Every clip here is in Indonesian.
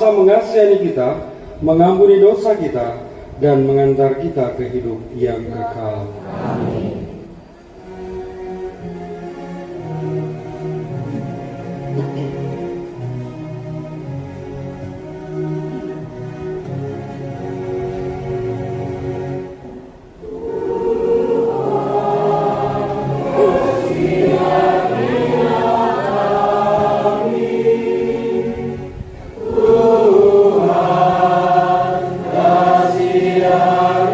berkuasa mengasihani kita, mengampuni dosa kita, dan mengantar kita ke hidup yang kekal. Amin. Tuhan, kasihan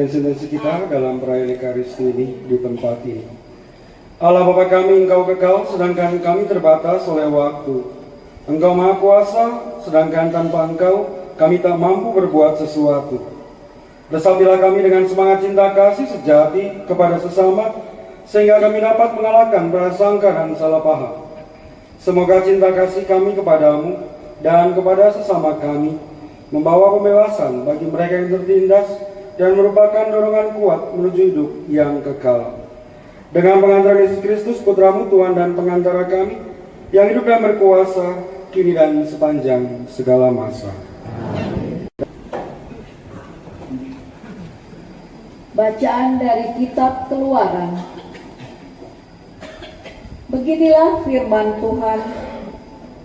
intensi kita dalam perayaan Ekaristi ini di tempat ini. Allah Bapa kami, Engkau kekal, sedangkan kami terbatas oleh waktu. Engkau Maha Kuasa, sedangkan tanpa Engkau kami tak mampu berbuat sesuatu. Resapilah kami dengan semangat cinta kasih sejati kepada sesama, sehingga kami dapat mengalahkan prasangka dan salah paham. Semoga cinta kasih kami kepadamu dan kepada sesama kami membawa pembebasan bagi mereka yang tertindas dan merupakan dorongan kuat menuju hidup yang kekal. Dengan pengantaran Yesus Kristus, Putramu, Tuhan dan pengantara kami, yang hidup dan berkuasa, kini dan sepanjang segala masa. Bacaan dari Kitab Keluaran. Beginilah firman Tuhan.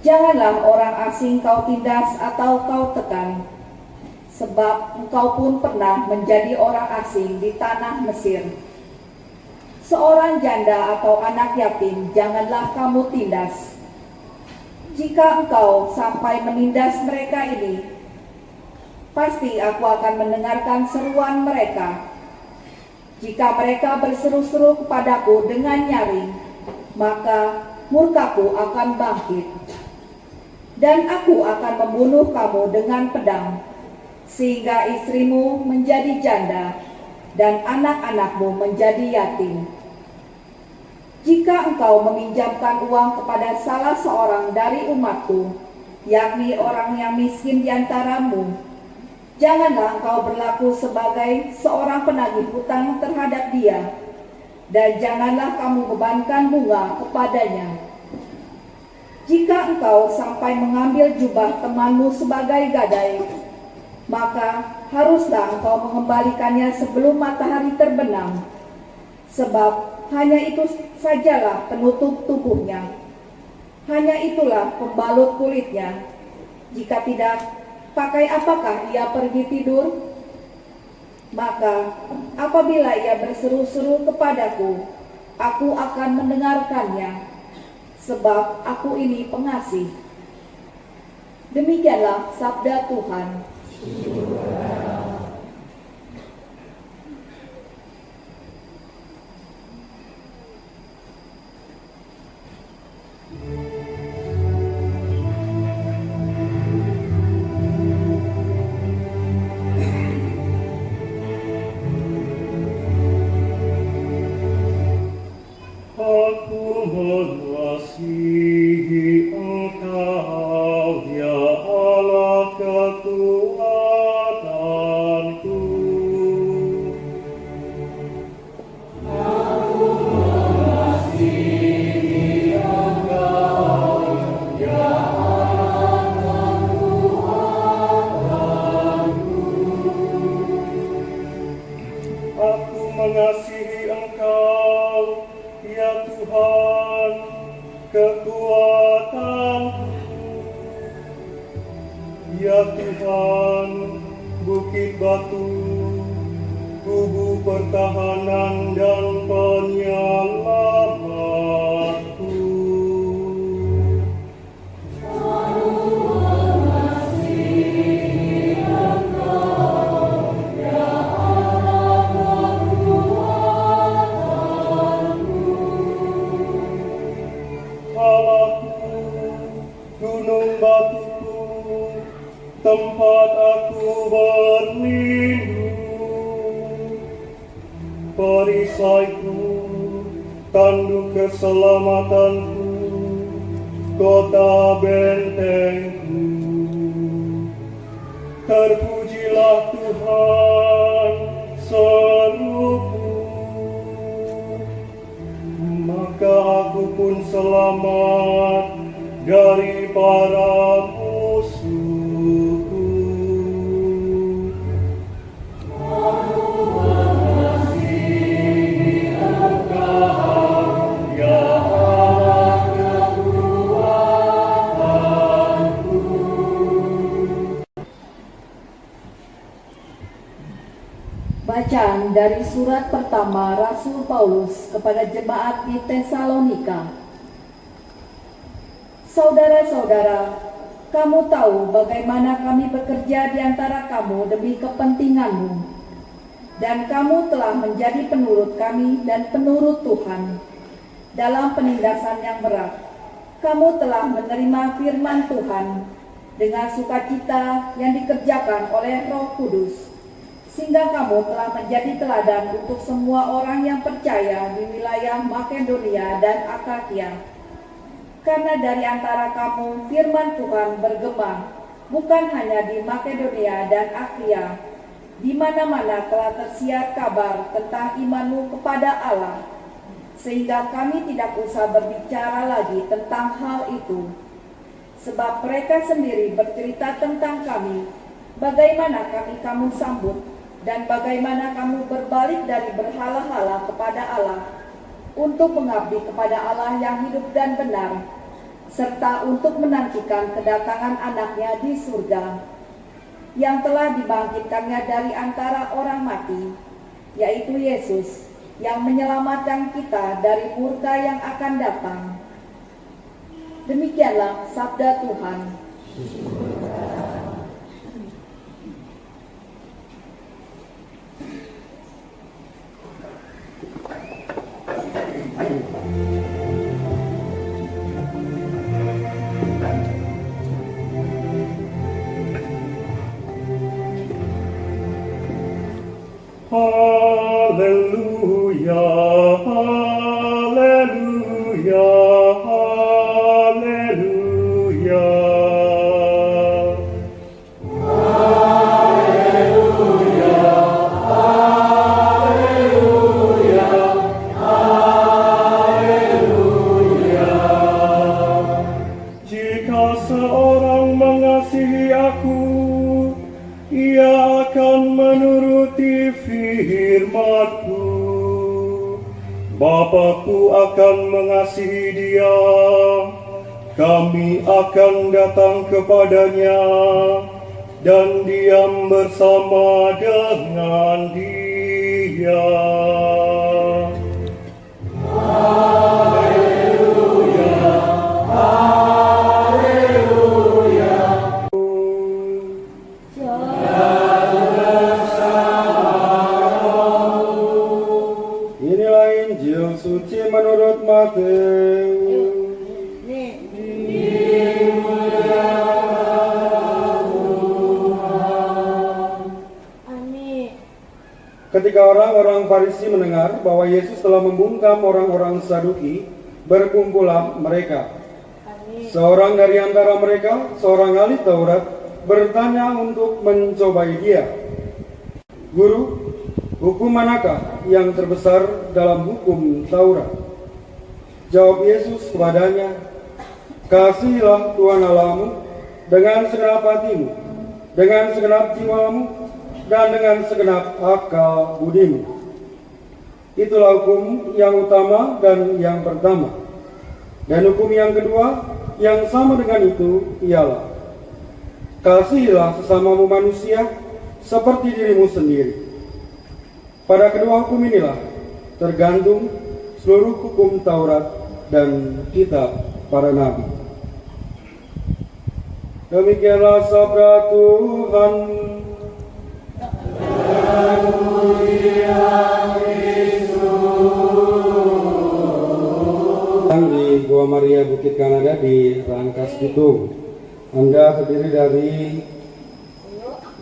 Janganlah orang asing kau tindas atau kau tekan, sebab engkau pun pernah menjadi orang asing di tanah Mesir. Seorang janda atau anak yatim janganlah kamu tindas. Jika engkau sampai menindas mereka ini, pasti aku akan mendengarkan seruan mereka. Jika mereka berseru-seru kepadaku dengan nyaring, maka murkaku akan bangkit. Dan aku akan membunuh kamu dengan pedang, sehingga istrimu menjadi janda, dan anak-anakmu menjadi yatim. Jika engkau meminjamkan uang kepada salah seorang dari umatku, yakni orang yang miskin di antaramu, janganlah engkau berlaku sebagai seorang penagih hutang terhadap dia, dan janganlah kamu bebankan bunga kepadanya. Jika engkau sampai mengambil jubah temanmu sebagai gadai, maka haruslah engkau mengembalikannya sebelum matahari terbenam, sebab hanya itu sajalah penutup tubuhnya, hanya itulah pembalut kulitnya. Jika tidak, pakai apakah ia pergi tidur? Maka apabila ia berseru-seru kepadaku, aku akan mendengarkannya, sebab aku ini pengasih. Demikianlah sabda Tuhan. Aku mengasihi Engkau, ya Allah kekuatanku. Aku mengasihi Engkau, ya Allah kekuatanku. Aku mengasihi Engkau, ya Tuhan, kekuatanku. Ya Tuhan, bukit batu, kubu pertahanan dan penyelamatku. Aku mengasihi Engkau, ya Allah kekuatanku. Allahku, gunung batuku, tempat aku berlindung, perisaiku, tanduk keselamatanku, kota bentengku. Terpujilah Tuhan, seruku, maka aku pun selamat dari para musuhku. Aku mengasihi Engkau, ya Allah kekuatanku. Bacaan dari surat pertama Rasul Paulus kepada jemaat di Tesalonika. Saudara-saudara, kamu tahu bagaimana kami bekerja di antara kamu demi kepentinganmu. dan kamu telah menjadi penurut kami dan penurut Tuhan. Dalam penindasan yang berat, kamu telah menerima firman Tuhan dengan sukacita yang dikerjakan oleh Roh Kudus, sehingga kamu telah menjadi teladan untuk semua orang yang percaya di wilayah Makedonia dan Akakia. Karena dari antara kamu firman Tuhan bergema, bukan hanya di Makedonia dan Akia, di mana-mana telah tersiar kabar tentang imanmu kepada Allah, sehingga kami tidak usah berbicara lagi tentang hal itu. Sebab mereka sendiri bercerita tentang kami, bagaimana kami kamu sambut, dan bagaimana kamu berbalik dari berhala-hala kepada Allah, untuk mengabdi kepada Allah yang hidup dan benar, serta untuk menantikan kedatangan anaknya di surga, yang telah dibangkitkannya dari antara orang mati, yaitu Yesus, yang menyelamatkan kita dari murka yang akan datang. Demikianlah sabda Tuhan. Haleluya, haleluya, haleluya. Jika seorang mengasihi aku, ia akan menuruti firman-Ku. Bapa-Ku akan mengasihi dia, kami akan datang kepadanya dan diam bersama dengan dia. Inilah Injil suci menurut Matius. Ketika orang-orang Farisi mendengar bahwa Yesus telah membungkam orang-orang Saduki, berkumpulah mereka. Seorang dari antara mereka, seorang ahli Taurat, bertanya untuk mencobai dia. Guru, hukum manakah yang terbesar dalam hukum Taurat? Jawab Yesus kepadanya, kasihilah Tuhan Allahmu dengan segenap hatimu, dengan segenap jiwamu, dan dengan segenap akal budimu. Itulah hukum yang utama dan yang pertama. Dan hukum yang kedua yang sama dengan itu ialah, kasihilah sesamamu manusia seperti dirimu sendiri. Pada kedua hukum inilah tergantung seluruh hukum Taurat dan kitab para nabi. Demikianlah sabda Tuhan. Di Gua Maria Bukit Kanada di Rangkas Bitung. Anda terdiri dari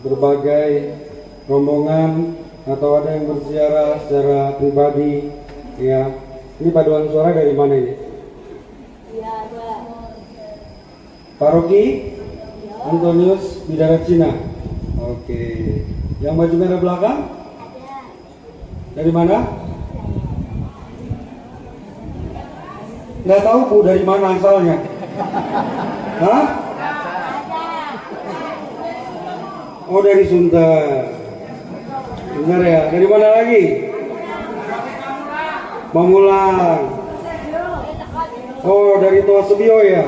berbagai rombongan atau ada yang berziarah secara pribadi, ya. Ini paduan suara dari mana ini? Paroki Antonius Bidara Cina. Oke. Yang baju merah belakang? Dari mana? Nggak tahu Bu dari mana asalnya. Hah? Oh, dari Sunter. Benar ya? Dari mana lagi? Mamulang. Oh, dari Tua Sebio ya?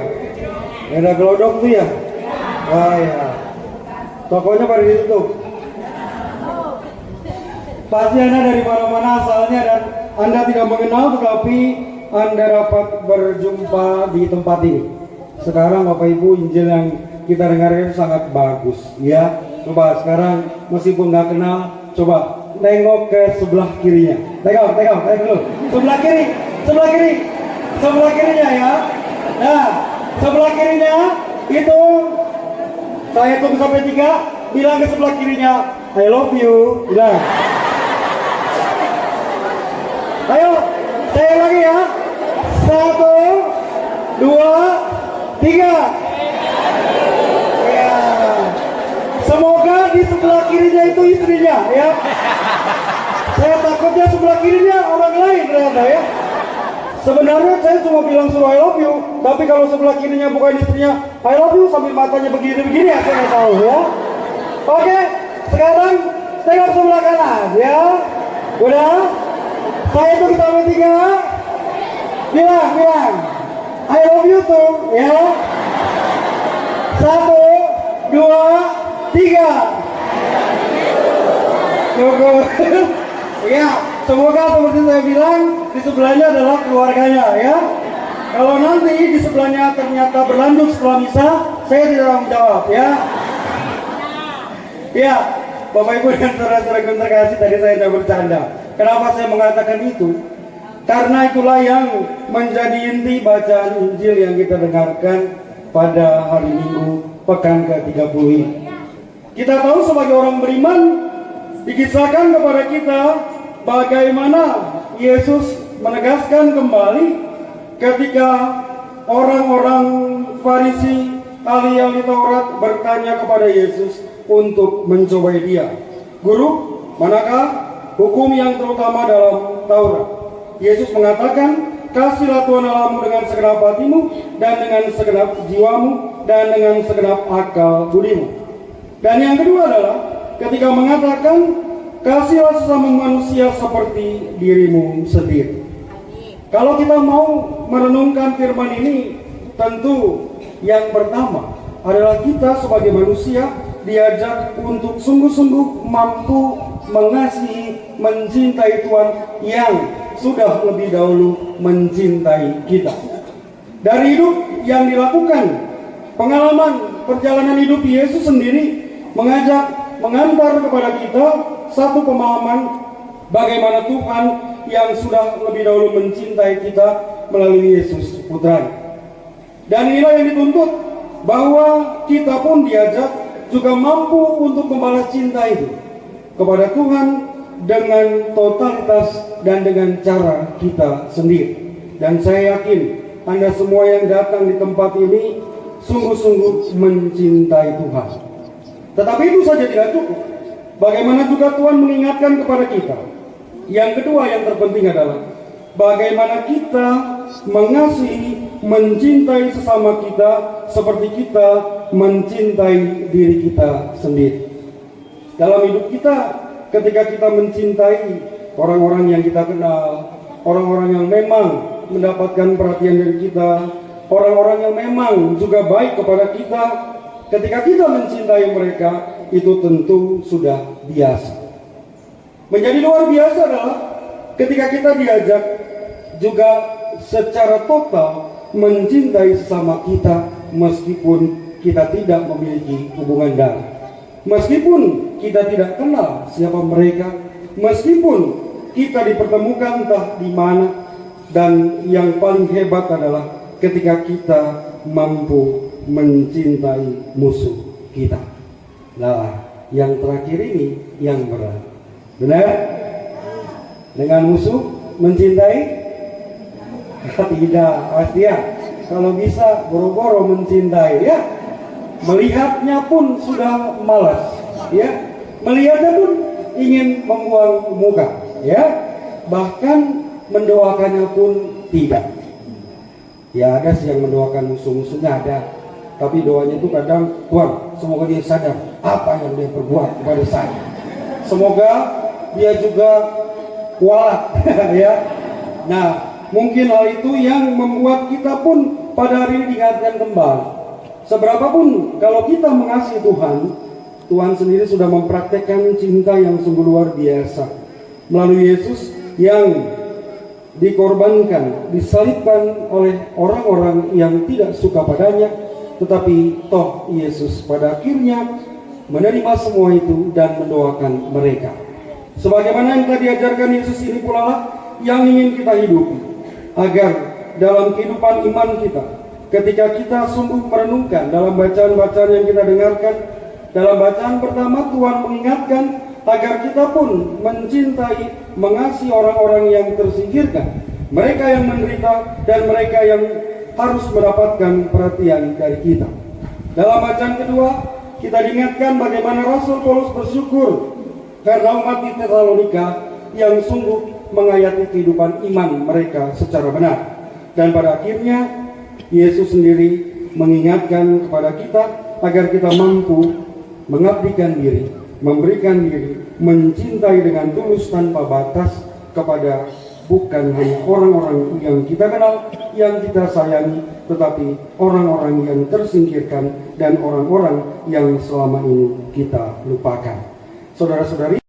Ada gelodok tuh ya? Oh ya. Tokonya pada ditutup. Pasti Anda dari mana-mana asalnya dan Anda tidak mengenal, tetapi Anda dapat berjumpa di tempat ini. Sekarang Bapak Ibu, Injil yang kita dengarkan sangat bagus, ya. Coba sekarang meskipun nggak kenal, coba nengok ke sebelah kirinya. Tengok dulu. Sebelah kirinya ya. Nah, sebelah kirinya itu saya tunggu sampai 3, bilang ke sebelah kirinya, I love you. Bilang. Ayo, saya lagi ya. 1, 2, 3. Ya. Semoga di sebelah kirinya itu istrinya ya. Saya takutnya sebelah kirinya orang lain ternyata ya. Sebenarnya saya cuma bilang suruh I love you, tapi kalau sebelah kirinya bukan istrinya, I love you sambil matanya begini-begini ya, saya nggak tahu ya. Oke, sekarang tengok sebelah kanan ya. Udah? Saya tuh sampai 3. Bilang, I love you tuh ya. 1, 2, 3. Cukup. Ya, semoga seperti saya bilang di sebelahnya adalah keluarganya ya. Kalau nanti di sebelahnya ternyata berlanjut setelah misa, saya tidak tanggung jawab ya. Ya, Bapak Ibu dan saudara-saudara yang terkasih, tadi saya sudah bercanda. Kenapa saya mengatakan itu? Karena itulah yang menjadi inti bacaan Injil yang kita dengarkan pada hari Minggu pekan ke-30 ini. Kita tahu sebagai orang beriman, dikisahkan kepada kita bagaimana Yesus menegaskan kembali ketika orang-orang Farisi, ahli-ahli Taurat bertanya kepada Yesus untuk mencobai dia. Guru, manakah hukum yang terutama dalam Taurat? Yesus mengatakan, kasihlah Tuhan Allahmu dengan segenap hatimu, dan dengan segenap jiwamu, dan dengan segenap akal budimu. Dan yang kedua adalah ketika mengatakan, kasihlah sesama manusia seperti dirimu sendiri. Kalau kita mau merenungkan firman ini, tentu yang pertama adalah kita sebagai manusia diajak untuk sungguh-sungguh mampu mengasihi, mencintai Tuhan yang sudah lebih dahulu mencintai kita. Dari hidup yang dilakukan, pengalaman perjalanan hidup Yesus sendiri mengantar kepada kita satu pemahaman bagaimana Tuhan yang sudah lebih dahulu mencintai kita melalui Yesus Putra. Dan inilah yang dituntut, bahwa kita pun diajak juga mampu untuk membalas cinta itu kepada Tuhan dengan totalitas dan dengan cara kita sendiri. Dan saya yakin Anda semua yang datang di tempat ini sungguh-sungguh mencintai Tuhan. Tetapi itu saja tidak cukup. Bagaimana juga Tuhan mengingatkan kepada kita. Yang kedua yang terpenting adalah bagaimana kita mengasihi, mencintai sesama kita seperti kita mencintai diri kita sendiri. Dalam hidup kita, ketika kita mencintai orang-orang yang kita kenal, orang-orang yang memang mendapatkan perhatian dari kita, orang-orang yang memang juga baik kepada kita, ketika kita mencintai mereka, itu tentu sudah biasa. Menjadi luar biasa adalah ketika kita diajak juga secara total mencintai sesama kita meskipun kita tidak memiliki hubungan darah. Meskipun kita tidak kenal siapa mereka, meskipun kita dipertemukan entah di mana, dan yang paling hebat adalah ketika kita mampu mencintai musuh kita. Nah, yang terakhir ini yang berat. Benar? Dengan musuh mencintai? Tidak, pasti ya. Kalau bisa boro-boro mencintai ya. Melihatnya pun sudah malas, ya. Melihatnya pun ingin membuang muka, ya. Bahkan mendoakannya pun tidak. Ya, ada sih yang mendoakan musuh-musuhnya, ada. Tapi doanya itu kadang, Tuhan, semoga dia sadar apa yang dia perbuat kepada saya. Semoga dia juga kuat, ya. Nah, mungkin hal itu yang membuat kita pun pada hari ini diingatkan kembali. Seberapapun kalau kita mengasihi Tuhan, Tuhan sendiri sudah mempraktekkan cinta yang sungguh luar biasa melalui Yesus yang dikorbankan, disalibkan oleh orang-orang yang tidak suka padanya, tetapi toh Yesus pada akhirnya menerima semua itu dan mendoakan mereka. Sebagaimana yang telah diajarkan Yesus ini pula lah yang ingin kita hidupi, agar dalam kehidupan iman kita, ketika kita sungguh merenungkan dalam bacaan-bacaan yang kita dengarkan, dalam bacaan pertama Tuhan mengingatkan agar kita pun mencintai, mengasihi orang-orang yang tersingkirkan, mereka yang menderita dan mereka yang harus mendapatkan perhatian dari kita. Dalam bacaan kedua, kita diingatkan bagaimana Rasul Paulus bersyukur karena umat di Tesalonika yang sungguh menghayati kehidupan iman mereka secara benar. Dan pada akhirnya Yesus sendiri mengingatkan kepada kita agar kita mampu mengabdikan diri, memberikan diri, mencintai dengan tulus tanpa batas kepada bukan hanya orang-orang yang kita kenal, yang kita sayangi, tetapi orang-orang yang tersingkirkan dan orang-orang yang selama ini kita lupakan. Saudara-saudari,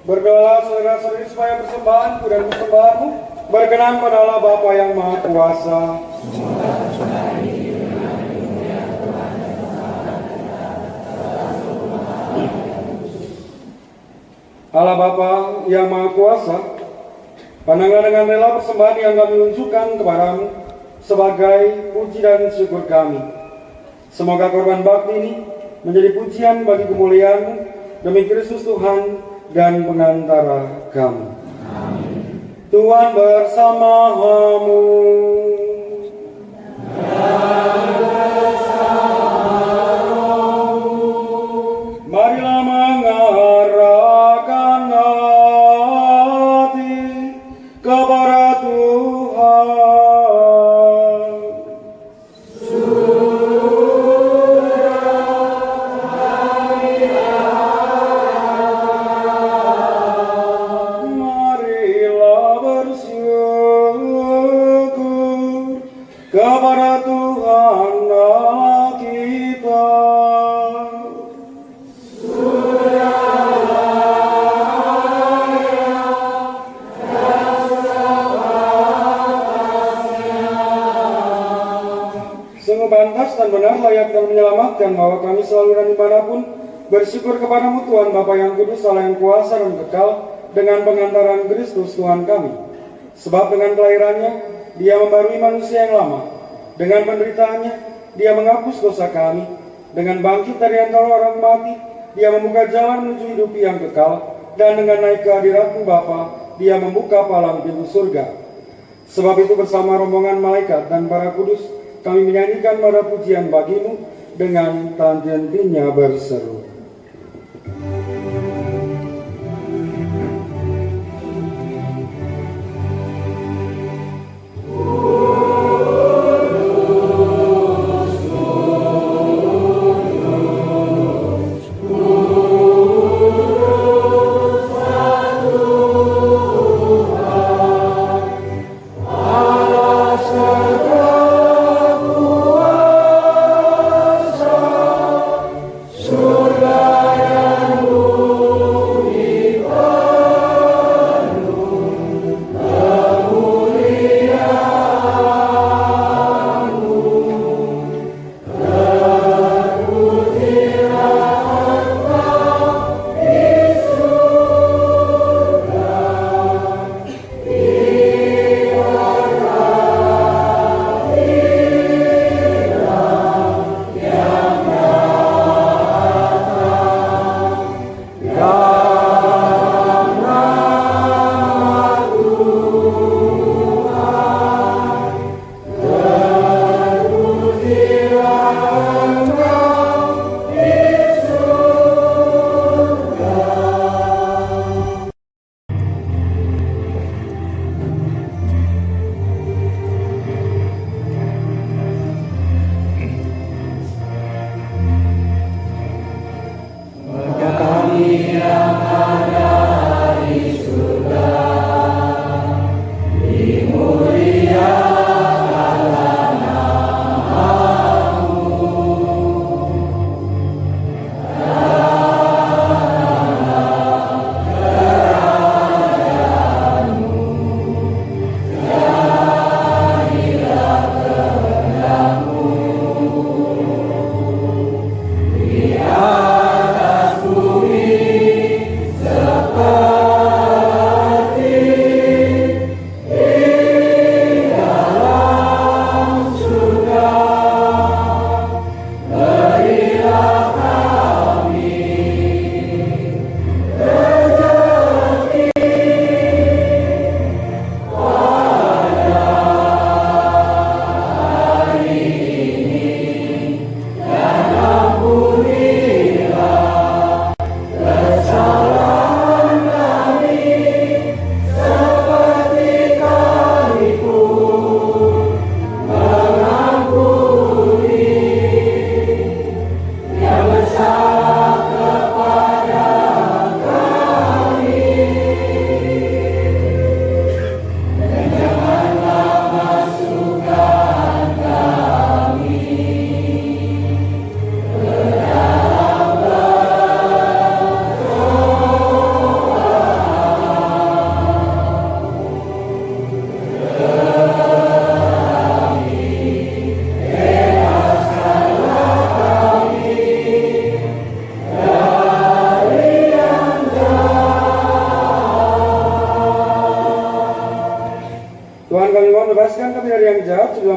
berdoa saudara-saudari supaya persembahanku dan persembahanmu berkenan pada Allah Bapa yang Maha Kuasa. Allah Bapa yang Maha Kuasa, pandanglah dengan rela persembahan yang kami unjukkan kepadamu sebagai puji dan syukur kami. Semoga korban bakti ini menjadi pujian bagi kemuliaan-Mu demi Kristus Tuhan dan pengantara kami. Amin. Tuhan bersamamu. Marilah mengarahkan hati kepada Tuhan. Marilah bersyukur. dan benar, layak dan menyelamatkan, bahwa kami selalu dan dimanapun bersyukur kepadamu Tuhan Bapa yang kudus, Allah yang kuasa dan kekal, dengan pengantaran Kristus Tuhan kami. Sebab dengan kelahirannya, Dia membarui manusia yang lama. Dengan penderitaannya, Dia menghapus dosa kami. Dengan bangkit dari antara orang mati, Dia membuka jalan menuju hidup yang kekal. Dan dengan naik ke hadirat-Mu Bapa, Dia membuka palang pintu surga. Sebab itu bersama rombongan malaikat dan para kudus, kami menyanyikan pada pujian bagi-Mu dengan tak henti-hentinya berseru.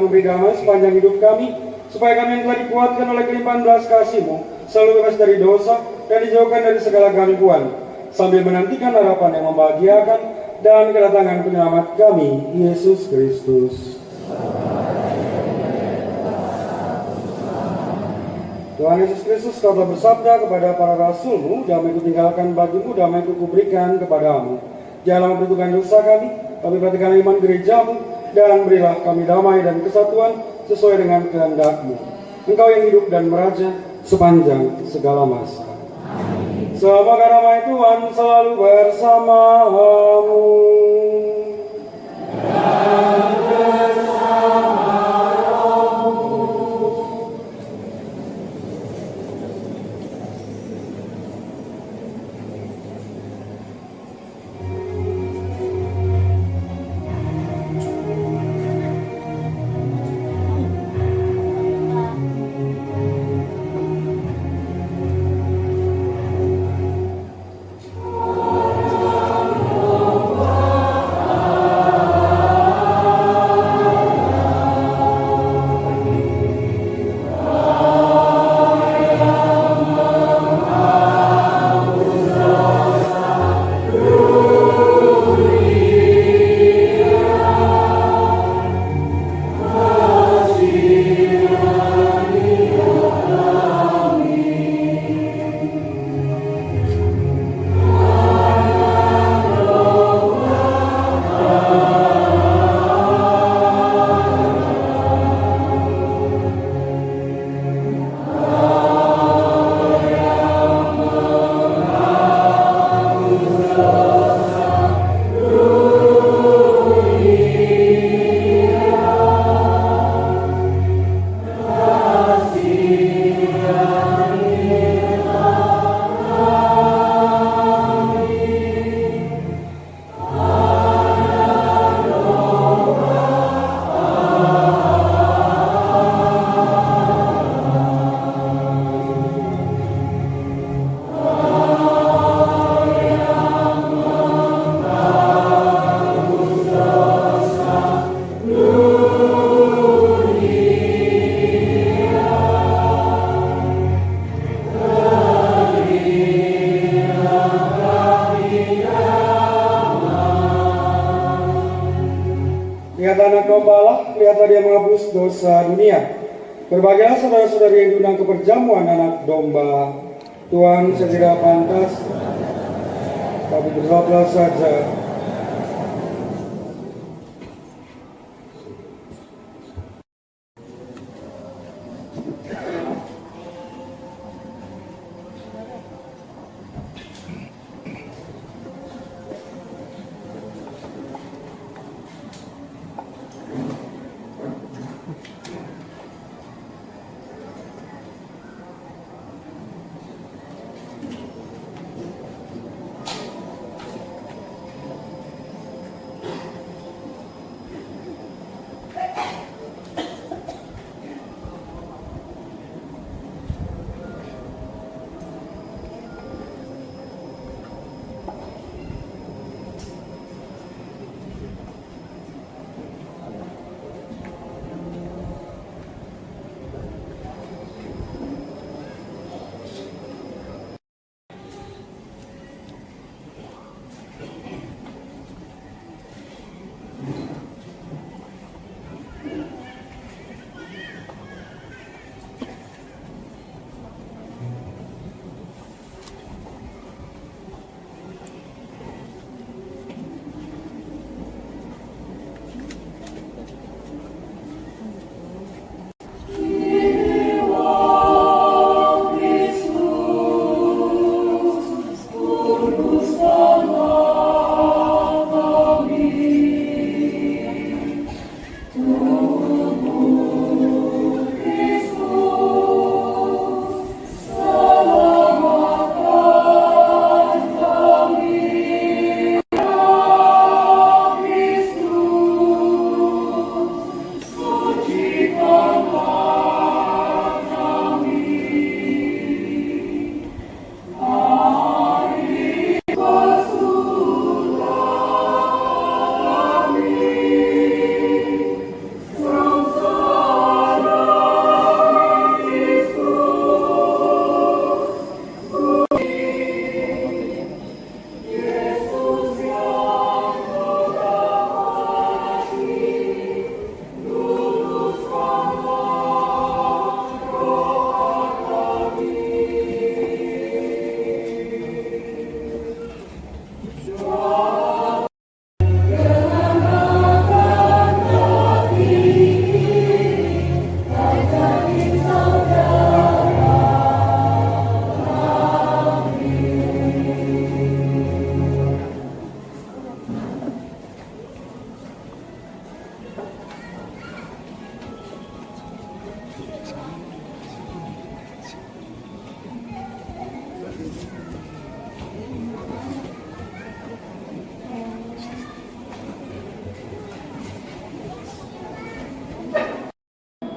memberi damai sepanjang hidup kami, supaya kami yang telah dikuatkan oleh kelimpahan belas kasih-Mu selalu bebas dari dosa dan dijauhkan dari segala gangguan, sambil menantikan harapan yang membahagiakan dan kedatangan penyelamat kami, Yesus Kristus. Tuhan Yesus Kristus, Kau telah bersabda kepada para rasul-Mu, damai kutinggalkan bagimu, damai kuberikan kepadamu. Janganlah memperhitungkan dosa kami, tapi perhatikan iman gereja-Mu, dan berilah kami damai dan kesatuan sesuai dengan kehendak-Mu. Engkau yang hidup dan meraja sepanjang segala masa. Semoga damai Tuhan selalu bersamamu. menghapus dosa dunia. Berbahagialah saudara-saudari yang diundang ke perjamuan anak domba. Tuhan segera pantas, tapi berdoalah saja.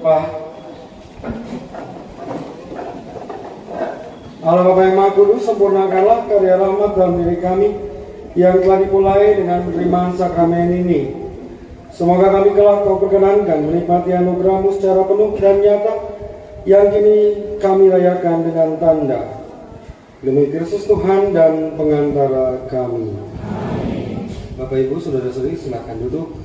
Pak, Allah Bapa yang Maha Kudus, sempurnakanlah karya rahmat dalam diri kami yang telah dimulai dengan penerimaan sakramen ini. Semoga kami kelak Kau perkenankan menikmati anugerah-Mu secara penuh dan nyata yang kini kami rayakan dengan tanda demi Kristus Tuhan dan pengantara kami. Amin. Bapak Ibu, saudara-saudari, silakan duduk.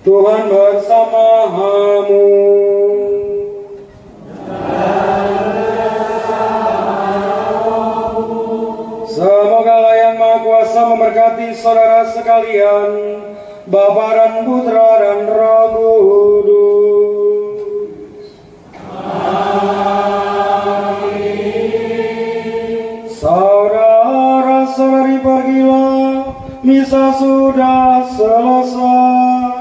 Tuhan bersamamu. Semoga Allah yang Maha Kuasa memberkati saudara sekalian, Bapa dan Putra dan Roh Kudus. Amin. Saudara-saudari, pergilah, misa sudah selesai.